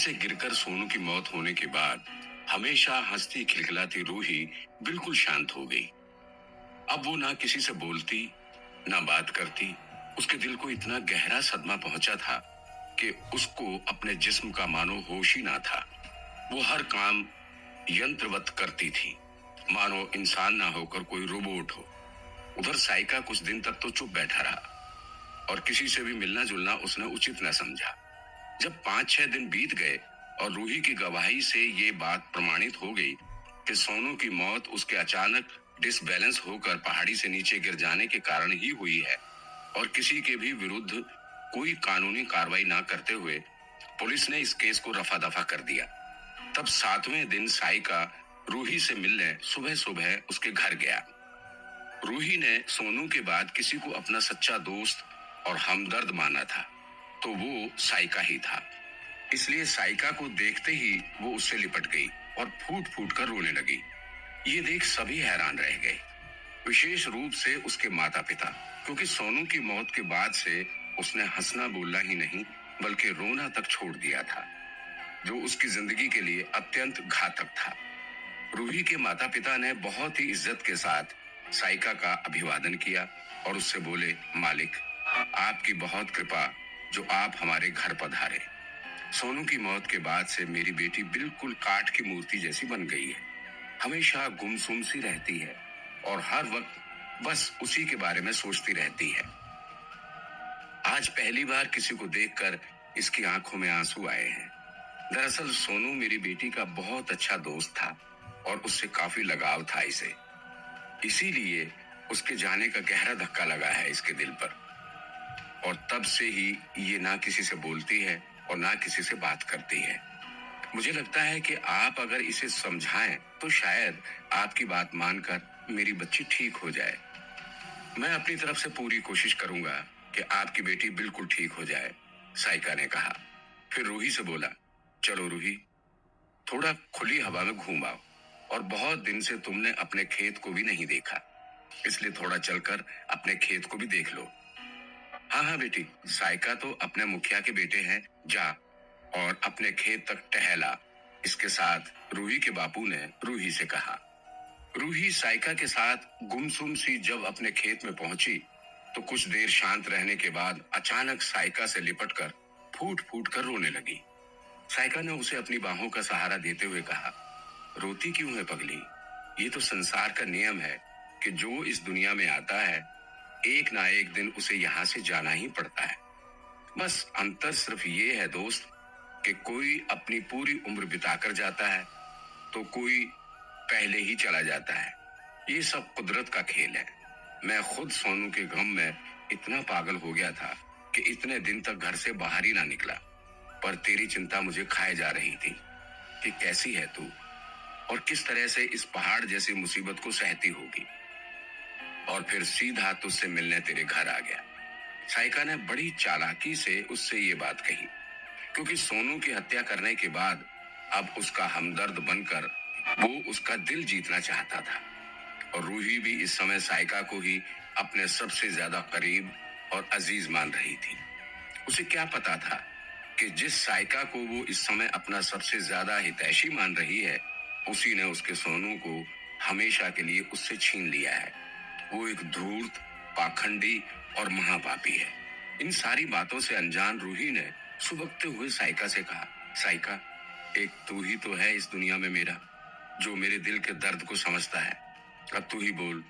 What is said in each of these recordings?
से गिरकर सोनू की मौत होने के बाद हमेशा हंसती खिलखिलाती रूही बिल्कुल शांत हो गई। अब वो ना किसी से बोलती, ना बात करती। उसके दिल को इतना गहरा सदमा पहुंचा था कि उसको अपने जिस्म का मानो होश ही ना था। वो हर काम यंत्रवत करती थी, मानो इंसान ना होकर कोई रोबोट हो। उधर साइका कुछ दिन तक तो चुप बैठा रहा और किसी से भी मिलना जुलना उसने उचित न समझा। जब 5-6 दिन बीत गए और रूही की गवाही से ये बात प्रमाणित हो गई कि सोनू की मौत उसके अचानक डिसबैलेंस होकर पहाड़ी से नीचे गिर जाने के कारण ही हुई है और किसी के भी विरुद्ध कोई कानूनी कार्रवाई ना करते हुए पुलिस ने इस केस को रफा दफा कर दिया, तब 7वें दिन साइका रूही से मिलने सुबह सुबह उसके घर गया। रूही ने सोनू के बाद किसी को अपना सच्चा दोस्त और हमदर्द माना था तो वो साइका ही था। इसलिए साइका को देखते ही वो उससे लिपट गई और फूट फूट कर रोने लगी। ये देख सभी हैरान रह गए, विशेष रूप से उसके माता पिता, क्योंकि सोनू की मौत के बाद से उसने हंसना बोलना ही नहीं बल्कि रोना तक छोड़ दिया था, जो उसकी जिंदगी के लिए अत्यंत घातक था। रूही के माता पिता ने बहुत ही इज्जत के साथ साइका का अभिवादन किया और उससे बोले, मालिक, आपकी बहुत कृपा जो आप हमारे घर पधारे। सोनू की मौत के बाद से मेरी बेटी बिल्कुल काठ की मूर्ति जैसी बन गई है। हमेशा गुमसुम सी रहती है और हर वक्त बस उसी के बारे में सोचती रहती है। आज पहली बार किसी को देखकर इसकी आंखों में आंसू आए हैं। दरअसल सोनू मेरी बेटी का बहुत अच्छा दोस्त था और उससे काफी लगाव था इसे, इसीलिए उसके जाने का गहरा धक्का लगा है इसके दिल पर और तब से ही ये ना किसी से बोलती है और ना किसी से बात करती है। मुझे लगता है कि आप अगर इसे समझाएं तो शायद आपकी बात मानकर मेरी बच्ची ठीक हो जाए। मैं अपनी तरफ से पूरी कोशिश करूंगा कि आपकी बेटी बिल्कुल ठीक हो जाए, साइका ने कहा। फिर रूही से बोला, चलो रूही, थोड़ा खुली हवा में घूम आओ और बहुत दिन से तुमने अपने खेत को भी नहीं देखा, इसलिए थोड़ा चलकर अपने खेत को भी देख लो। हाँ हाँ बेटी, साइका तो अपने मुखिया के बेटे हैं, जा और अपने खेत तक टहला, इसके साथ रूही के बापू ने रूही से कहा। रूही साइका के साथ गुमसुम सी जब अपने खेत में पहुंची तो कुछ देर शांत रहने के बाद अचानक साइका से लिपटकर फूट फूट कर रोने लगी। साइका ने उसे अपनी बाहों का सहारा देते हुए कहा, रोती क्यों है पगली? ये तो संसार का नियम है कि जो इस दुनिया में आता है एक ना एक दिन उसे यहाँ से जाना ही पड़ता है। बस अंतर सिर्फ ये है दोस्त कि कोई अपनी पूरी उम्र बिताकर जाता है तो कोई पहले ही चला जाता है। ये सब कुदरत का खेल है। मैं खुद सोनू के गम में इतना पागल हो गया था कि इतने दिन तक घर से बाहर ही ना निकला, पर तेरी चिंता मुझे खाए जा रही थी कि कैसी है तू और किस तरह से इस पहाड़ जैसी मुसीबत को सहती होगी। और फिर सीधा तुझसे मिलने तेरे घर आ गया। साइका ने बड़ी चालाकी से उससे ये बात कही, क्योंकि सोनू की हत्या करने के बाद अब उसका हमदर्द बनकर वो उसका दिल जीतना चाहता था और रूही भी इस समय साइका को ही अपने सबसे ज्यादा करीब और अजीज मान रही थी। उसे क्या पता था कि जिस साइका को वो इस समय अपना सबसे ज्यादा हितैषी मान रही है, उसी ने उसके सोनू को हमेशा के लिए उससे छीन लिया है। वो एक धूर्त, पाखंडी और महापापी है। इन सारी बातों से अनजान रूही ने सुबकते हुए साइका से कहा, साइका, एक तू ही तो है इस दुनिया में मेरा, जो मेरे दिल के दर्द को समझता है। अब तू ही बोल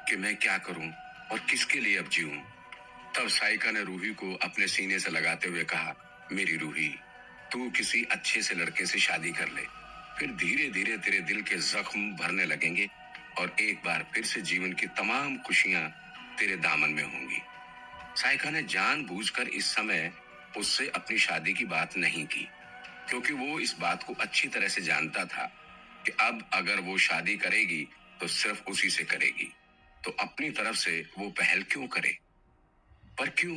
कि मैं क्या करूं और किसके लिए अब जीऊं। तब साइका ने रूही को अपने सीने से लगाते हुए कहा, मेरी रूही, तू किसी अच्छे से लड़के से शादी कर ले, फिर धीरे धीरे तेरे दिल के जख्म भरने लगेंगे और एक बार फिर से जीवन की तमाम खुशियां तेरे दामन में होंगी। साइका ने जानबूझकर इस समय उससे अपनी शादी की बात नहीं की, क्योंकि वो इस बात को अच्छी तरह से जानता था कि अब अगर वो शादी करेगी तो सिर्फ उसी से करेगी, तो अपनी तरफ से वो पहल क्यों करे। पर क्यों,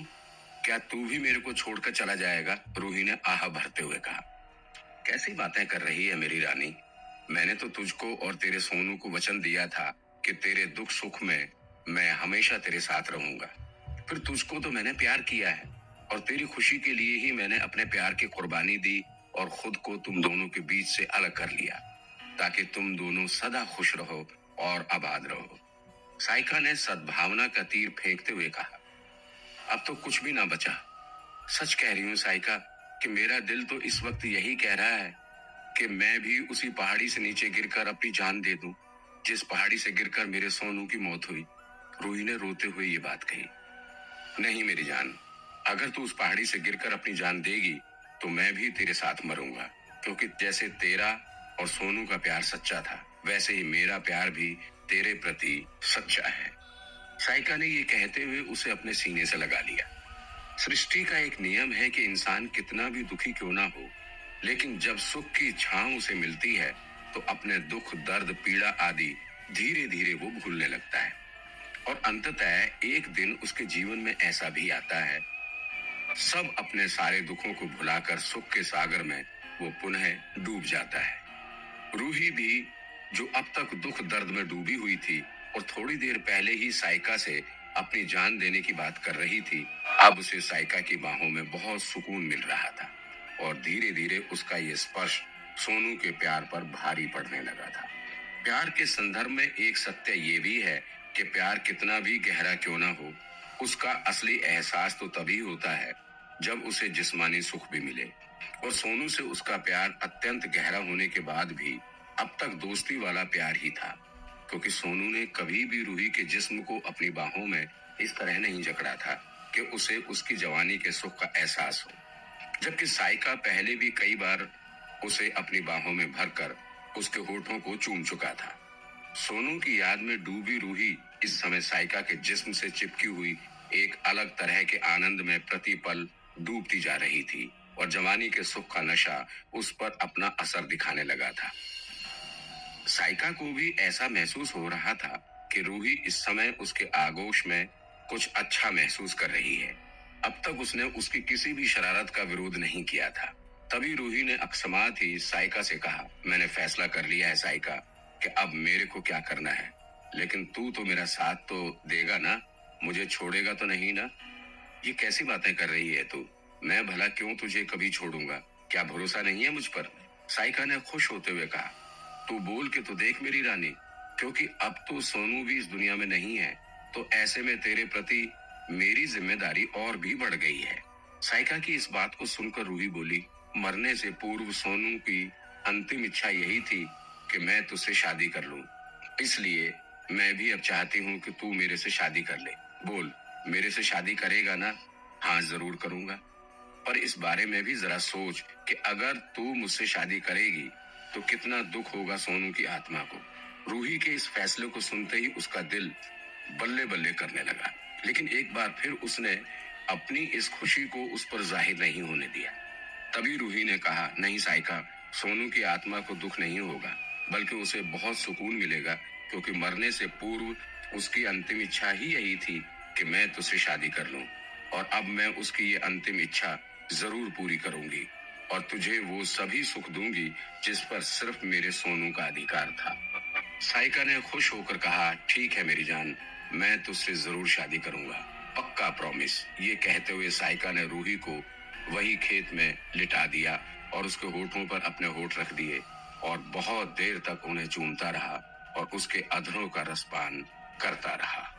क्या तू भी मेरे को छोड़कर चला जाएगा? रूही ने आह भरते हुए कहा। कैसी बातें कर रही है मेरी रानी, मैंने तो तुझको और तेरे सोनू को वचन दिया था कि तेरे दुख सुख में मैं हमेशा तेरे साथ रहूंगा। फिर तुझको तो मैंने प्यार किया है और तेरी खुशी के लिए ही मैंने अपने प्यार की कुर्बानी दी और खुद को तुम दोनों के बीच से अलग कर लिया ताकि तुम दोनों सदा खुश रहो और आबाद रहो। साइका ने सद्भावना का तीर फेंकते हुए कहा, अब तो कुछ भी ना बचा। सच कह रही हूँ साइका कि मेरा दिल तो इस वक्त यही कह रहा है कि मैं भी उसी पहाड़ी से नीचे गिरकर अपनी जान दे दूं जिस पहाड़ी से गिरकर मेरे सोनू की मौत हुई। रूही ने रोते हुए ये बात कही। नहीं मेरी जान, अगर तू उस पहाड़ी से गिरकर अपनी जान देगी तो मैं भी तेरे साथ मरूंगा, क्योंकि जैसे तेरा और सोनू का प्यार सच्चा था वैसे ही मेरा प्यार भी तेरे प्रति सच्चा है। साइका ने ये कहते हुए उसे अपने सीने से लगा लिया। सृष्टि का एक नियम है कि इंसान कितना भी दुखी क्यों ना हो, लेकिन जब सुख की छांव उसे मिलती है तो अपने दुख, दर्द, पीड़ा आदि धीरे धीरे वो भूलने लगता है और अंततः एक दिन उसके जीवन में ऐसा भी आता है, सब अपने सारे दुखों को भुलाकर सुख के सागर में वो पुनः डूब जाता है। रूही भी, जो अब तक दुख दर्द में डूबी हुई थी और थोड़ी देर पहले ही साइका से अपनी जान देने की बात कर रही थी, अब उसे साइका की बाहों में बहुत सुकून मिल रहा था और धीरे धीरे उसका ये स्पर्श सोनू के प्यार पर भारी पड़ने लगा था। प्यार के संदर्भ में एक सत्य ये भी है कि प्यार कितना भी गहरा क्यों ना हो, उसका असली एहसास तो तभी होता है जब उसे जिस्मानी सुख भी मिले। और सोनू से उसका प्यार अत्यंत गहरा होने के बाद भी अब तक दोस्ती वाला प्यार ही था, क्योंकि सोनू ने कभी भी रूही के जिस्म को अपनी बाहों में इस तरह नहीं जकड़ा था कि उसे उसकी जवानी के सुख का एहसास हो, जबकि साइका पहले भी कई बार उसे अपनी बाहों में भरकर उसके होठों को चूम चुका था। सोनू की याद में डूबी रूही इस समय साइका के जिस्म से चिपकी हुई एक अलग तरह के आनंद में प्रतिपल डूबती जा रही थी और जवानी के सुख का नशा उस पर अपना असर दिखाने लगा था। साइका को भी ऐसा महसूस हो रहा था कि रूही इस समय उसके आगोश में कुछ अच्छा महसूस कर रही है। अब तक उसने उसकी किसी भी शरारत का विरोध नहीं किया था। तभी रूही ने अकस्मात ही साइका से कहा, मैंने फैसला कर लिया है साइका कि अब मेरे को क्या करना है, लेकिन तू तो मेरा साथ तो देगा ना, मुझे छोड़ेगा तो नहीं ना? ये कैसी बातें कर रही है तू? मैं भला क्यों तुझे कभी छोड़ूंगा? क्या भरोसा नहीं है मुझ पर? साइका ने खुश होते हुए कहा, तू बोल के तो देख मेरी रानी, क्योंकि अब तो सोनू भी इस दुनिया में नहीं है, तो ऐसे में तेरे प्रति मेरी जिम्मेदारी और भी बढ़ गई है। साइका की इस बात को सुनकर रूही बोली, मरने से पूर्व सोनू की अंतिम इच्छा यही थी कि मैं तुझसे शादी कर लूं, इसलिए मैं भी अब चाहती हूँ कि तू मेरे से शादी कर ले। बोल, मेरे से शादी करेगा ना? हाँ जरूर करूंगा, पर इस बारे में भी जरा सोच कि अगर तू मुझसे शादी करेगी तो कितना दुख होगा सोनू की आत्मा को। रूही के इस फैसले को सुनते ही उसका दिल बल्ले बल्ले करने लगा, लेकिन एक बार फिर उसने अपनी इस खुशी को उस पर जाहिर नहीं होने दिया। तभी रूही ने कहा, नहीं साइका, सोनू की आत्मा को दुख नहीं होगा, बल्कि उसे बहुत सुकून मिलेगा, क्योंकि मरने से पूर्व उसकी अंतिम इच्छा ही यही थी कि मैं तुझसे शादी कर लूं, और अब मैं उसकी ये अंतिम इच्छा जरूर पूरी करूंगी और तुझे वो सभी सुख दूंगी जिस पर सिर्फ मेरे सोनू का अधिकार था। साइका ने खुश होकर कहा, ठीक है मेरी जान, मैं तुझसे जरूर शादी करूंगा, पक्का प्रॉमिस। ये कहते हुए साइका ने रूही को वही खेत में लिटा दिया और उसके होठों पर अपने होठ रख दिए और बहुत देर तक उन्हें चूमता रहा और उसके अधरों का रसपान करता रहा।